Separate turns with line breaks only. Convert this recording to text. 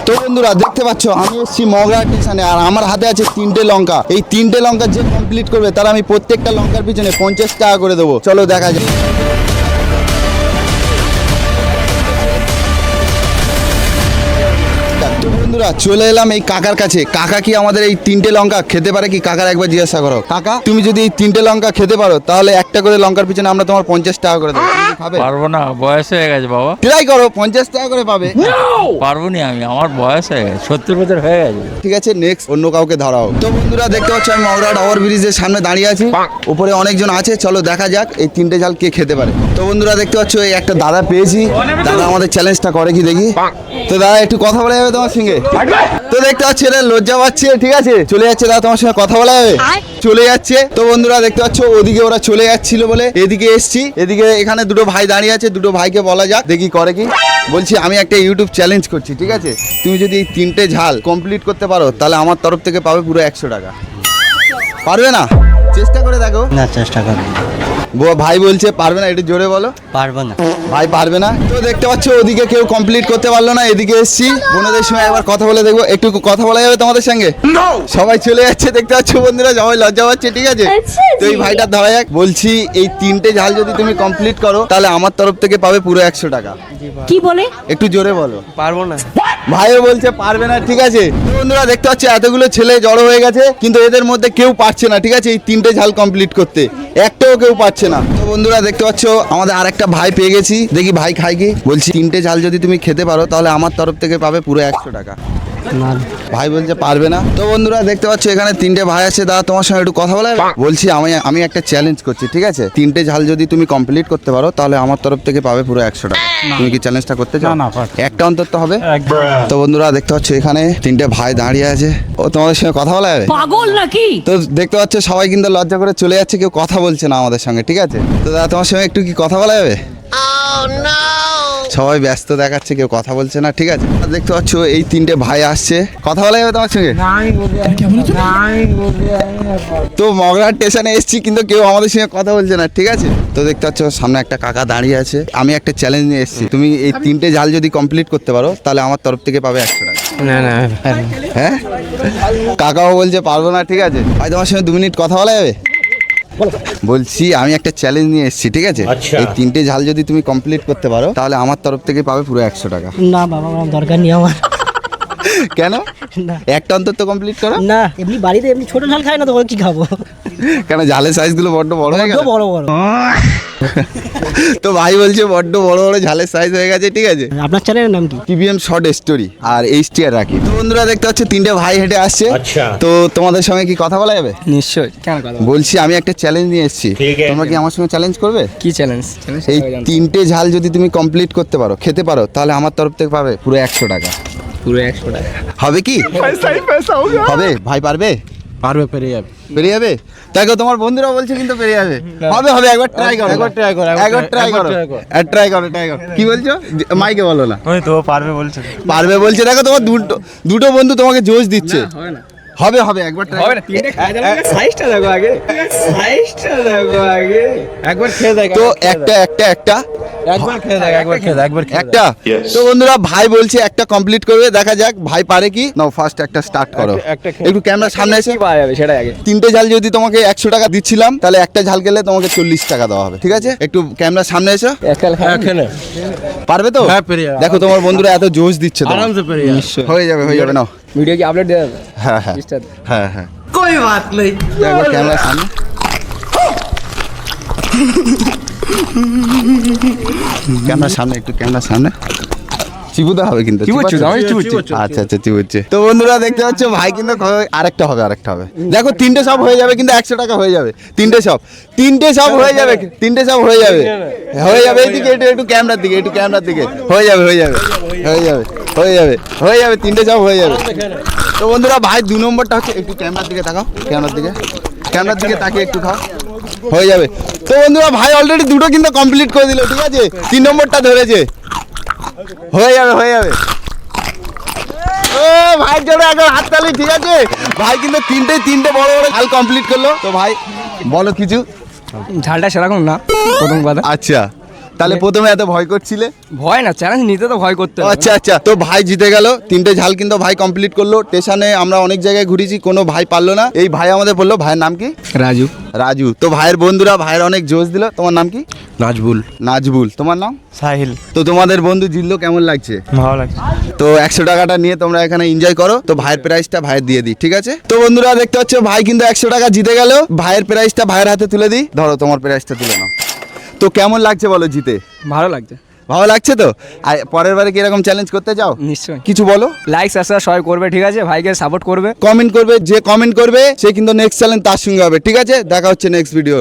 তো বন্ধুরা দেখতে পাচ্ছ আমি এসেছি মগরা স্টেশনে, আর আমার হাতে আছে 3টে লঙ্কা। এই 3টে লঙ্কা যে কমপ্লিট করবে তার আমি প্রত্যেকটা লঙ্কার পিছনে 50 টাকা করে দেবো। চলো দেখা যায়। বন্ধুরা চলে এলাম এই কাকার কাছে। কাকা কি আমাদের এই 3টে লঙ্কা খেতে পারে কি? কাকার একবার জিজ্ঞাসা করো। কাকা তুমি যদি এই 3টে লঙ্কা খেতে পারো তাহলে একটা করে লঙ্কার পিছনে আমরা তোমার 50 টাকা করে দেবো। তুমি কি খাবে?
পারবো না, বয়স হয়ে গেছে বাবা।
ট্রাই করো, 50 টাকা করে পাবে।
পারবো না আমি, আমার বয়স হয়ে গেছে, 70 বছর হয়ে গেছে।
ঠিক আছে, নেক্সট অন্য কাউকে ধরাও। তো বন্ধুরা দেখতে পাচ্ছ আমি মগরাট ওভার ব্রিজের সামনে দাঁড়িয়ে আছি, উপরে অনেকজন আছে। চলো দেখা যাক এই 3টে ঝাল কে খেতে পারে। তো বন্ধুরা দেখতে পাচ্ছ এই একটা দাদা পেয়েছি। দাদা আমাদের চ্যালেঞ্জটা করে কি দেখি। তো দাদা একটু কথা বলা যাবে তোমার সঙ্গে? তো দেখতে পাচ্ছি এটা লজ্জা পাচ্ছে, ঠিক আছে চলে যাচ্ছে। দাদা তোমার সঙ্গে কথা বলা যাবে? চলে যাচ্ছে। তো বন্ধুরা দেখতে পাচ্ছ ওদিকে ওরা চলে যাচ্ছিল বলে এদিকে এসছি। এদিকে এখানে দুটো ভাই দাঁড়িয়ে আছে, দুটো ভাইকে বলা যাক দেখি করে কি। বলছি আমি একটা ইউটিউব চ্যালেঞ্জ করছি, ঠিক আছে? তুমি যদি এই 3টে ঝাল কমপ্লিট করতে পারো তাহলে আমার তরফ থেকে পাবে পুরো 100 টাকা। পারবে না? চেষ্টা করে দেখো।
না, চেষ্টা করবো।
ভাই বলছে পারবে না, একটু জোরে বলো।
পারবো না।
ভাই পারবে না। তো দেখতে পাচ্ছ ওদিকে কেউ কমপ্লিট করতে পারলো না, এদিকে এসছি। বোনদের সময় একবার কথা বলে দেখবো, একটু কথা বলা যাবে তোমাদের সঙ্গে? সবাই চলে যাচ্ছে দেখতে পাচ্ছ বন্ধুরা, সবাই লজ্জা পাচ্ছে, ঠিক আছে? তো এই ভাইটা ধরা যাক। বলছি এই 3টে ঝাল যদি তুমি কমপ্লিট করো তাহলে আমার তরফ থেকে পাবে পুরো 100 টাকা।
কি বলে?
একটু জোরে বলো।
পারবো না।
ভাইও বলছে পারবে না, ঠিক আছে? তো বন্ধুরা দেখতে পাচ্ছ এতগুলো ছেলে জড়ো হয়ে গেছে, কিন্তু এদের মধ্যে কেউ পারছে না, ঠিক আছে? এই 3টে ঝাল কমপ্লিট করতে একটাও কেউ পারছে না। তো বন্ধুরা দেখতে পাচ্ছ আমাদের আরেকটা ভাই পেয়ে গেছি, দেখি ভাই খায় কি। বলছি 3টে ঝাল যদি তুমি খেতে পারো তাহলে আমার তরফ থেকে পাবে পুরো 100 টাকা। ভাই বলছে পারবে না। তো বন্ধুরা দেখতে পাচ্ছ এখানে 3টে ভাই আছে। দাদা তোমার সঙ্গে একটু কথা বলা যাবে? বলছি আমি একটা চ্যালেঞ্জ করছি, ঠিক আছে? 3টে ঝাল যদি তুমি কমপ্লিট করতে পারো তাহলে আমার তরফ থেকে পাবে পুরো 100 টাকা। তুমি কি চ্যালেঞ্জটা করতে চাও? একটা অন্তত হবে। তো বন্ধুরা দেখতে পাচ্ছ এখানে 3টে ভাই দাঁড়িয়ে আছে। ও তোমাদের সঙ্গে কথা বলা যাবে?
পাগল নাকি?
তো দেখতে পাচ্ছ সবাই কিন্তু লজ্জা করে চলে যাচ্ছে, কেউ কথা বলছে না আমাদের সঙ্গে, ঠিক আছে? তো দাদা তোমার সঙ্গে একটু কি কথা বলা যাবে? সবাই ব্যস্ত দেখাচ্ছে, কেউ কথা বলছে না, ঠিক আছে? আর দেখতে পাচ্ছ এই 3টে ভাই আসছে, কথা বলা যাবে তোমার সঙ্গে? তো মগরাট স্টেশনে এসেছি কিন্তু কেউ আমাদের সঙ্গে কথা বলছে না, ঠিক আছে? তো দেখতে পাচ্ছ সামনে একটা কাকা দাঁড়িয়ে আছে। আমি একটা চ্যালেঞ্জ নিয়ে এসেছি, তুমি এই 3টে ঝাল যদি কমপ্লিট করতে পারো তাহলে আমার তরফ থেকে পাবে 100 টাকা।
না।
হ্যাঁ, কাকাও বলছে পারবো না, ঠিক আছে? ভাই তোমার সঙ্গে 2 মিনিট কথা বলা যাবে? বলছি আমি একটা চ্যালেঞ্জ নিয়ে এসেছি, ঠিক আছে? এই 3টে ঝাল যদি তুমি কমপ্লিট করতে পারো তাহলে আমার তরফ থেকে পাবে পুরো 100 টাকা।
না বাবা, আমার দরকার নেই আমার।
কেন?
না।
একটা অন্তত কমপ্লিট করো
না, এমনি বাড়িতে এমনি ছোট ঝাল খাই না, তখন কি খাবো?
কেন? ঝালের সাইজগুলো বড্ড বড় হয়ে গেছে।
বড় বড়।
তো ভাই বলছে বড্ড বড় বড় ঝালের সাইজ হয়ে গেছে, ঠিক আছে?
আপনার চ্যানেলের নাম কি?
টিভিএম শর্ট স্টোরি আর HTR রাখি। তো বন্ধুরা দেখতে পাচ্ছ 3টে ভাই হেঁটে আসছে। তো তোমাদের সঙ্গে কি কথা বলা যাবে?
নিশ্চয়ই। কেন কথা?
বলছি আমি একটা চ্যালেঞ্জ নিয়ে এসেছি, তোমরা কি আমার সঙ্গে চ্যালেঞ্জ করবে?
কি চ্যালেঞ্জ?
এই 3টে ঝাল যদি তুমি কমপ্লিট করতে পারো, খেতে পারো, তাহলে আমার তরফ থেকে পাবে পুরো 100 টাকা।
পুরো 100 টাকা
হবে কি? হবে? ভাই পারবে?
পারবে, পেরে যাবে।
পেরে যাবে? দেখো তোমার বন্ধুরা বলছে কিন্তু পেরে যাবে। হবে, একবার ট্রাই করো, একবার ট্রাই করো। কি বলছো? মাইকে বলো না।
ওই তো পারবে বলছে।
পারবে বলছে। দেখো তোমার দুটো বন্ধু তোমাকে জোশ দিচ্ছে। হবে একবার ট্রাই।
সাইজটা দেখো আগে। একবার খেয়ে দেখ।
তো একটা
একবার খেয়ে দেখ।
একটা। তো বন্ধুরা ভাই বলছে একটা কমপ্লিট করবে, দেখা যাক ভাই পারে কি। নাও ফার্স্ট একটা স্টার্ট করো। একটু ক্যামেরার সামনে এসে।
পাওয়া যাবে সেটাই আগে।
3টে ঝাল যদি তোমাকে 100 টাকা দিচ্ছিলাম তাহলে একটা ঝাল খেলে তোমাকে 40 টাকা দেওয়া হবে, ঠিক আছে? একটু ক্যামেরার সামনে এসো। পারবে তো?
হ্যাঁ, পেরে যাবে।
দেখো তোমার বন্ধুরা এত জোশ দিচ্ছে,
আরামসে পেরে যাবে।
হয়ে যাবে নাও।
ভিডিও কি আপলোড দেওয়া যাবে?
হ্যাঁ
कोई बात नहीं।
একবার ক্যামেরার সামনে। ক্যামেরার সামনে চিবুতে হবে কিন্তু। আচ্ছা চিবুচ্ছে। তো বন্ধুরা দেখতে পাচ্ছ ভাই কিন্তু আরেকটা হবে। দেখো 3টে সব হয়ে যাবে কিন্তু 100 টাকা হয়ে যাবে। 3টে সব হয়ে যাবে। এইদিকে একটু ক্যামেরার দিকে হয়ে যাবে। 3টে সব হয়ে যাবে। তো বন্ধুরা ভাই 2 নম্বরটা হচ্ছে, একটু ক্যামেরার দিকে তাকাও। ক্যামেরার দিকে তাকিয়ে একটু খাও। হয়ে যাবে। তো বন্ধুরা ভাই অলরেডি 2টো কিন্তু কমপ্লিট করে দিল, ঠিক আছে? 3 নম্বরটা ধরেছে। হয়ে যাবে। ও ভাই জোরে একবার হাততালি, ঠিক আছে? ভাই কিন্তু 3টে বড় ঝাল কমপ্লিট করলো। তো ভাই বলো কিছু।
ঝালটা সেরকম না প্রথম কথা।
আচ্ছা, তাহলে প্রথমে এত ভয় করছিলে?
ভয় না, চ্যালেঞ্জ নিতে তো ভয় করতে
ও,
হবে।
আচ্ছা আচ্ছা, তো ভাই জিতে গেল, 3টে ঝাল কিন্তু ভাই কমপ্লিট করলো। স্টেশনে আমরা অনেক জায়গায় ঘুরেছি, কোনো ভাই পারলো না, এই ভাই আমাদের বললো। ভাইয়ের নাম কি?
রাজু।
রাজু। তো ভাইয়ের বন্ধুরা ভাইয়ের অনেক জোশ দিল। তোমার নাম কি?
নাজবুল।
নাজবুল। তোমার নাম?
সাহিল।
তো তোমাদের বন্ধু জিতলো, কেমন লাগছে?
ভালো লাগছে।
তো 100 টাকাটা নিয়ে তোমরা এখানে এনজয় করো। তো ভাইয়ের প্রাইসটা ভাইয়ের দিয়ে দিই, ঠিক আছে? তো বন্ধুরা দেখতে পাচ্ছ ভাই কিন্তু 100 টাকা জিতে গেল। ভাইয়ের প্রাইসটা ভাইয়ের হাতে তুলে দিই। ধরো তোমার প্রাইসটা তুলে নাও। তো কেমন লাগছে বলো জিতে?
ভালো লাগছে।
ভালো লাগছে তো? আর পরের বারে কি এরকম চ্যালেঞ্জ করতে চাও?
নিশ্চয়ই।
কিছু বলো।
লাইক সাবস্ক্রাইব সবাই করবে, ঠিক আছে? ভাইকে সাপোর্ট করবে।
কমেন্ট করবে, যে কমেন্ট করবে সে কিন্তু নেক্সট চ্যালেঞ্জ তার সঙ্গে হবে, ঠিক আছে? দেখা হচ্ছে নেক্সট ভিডিও।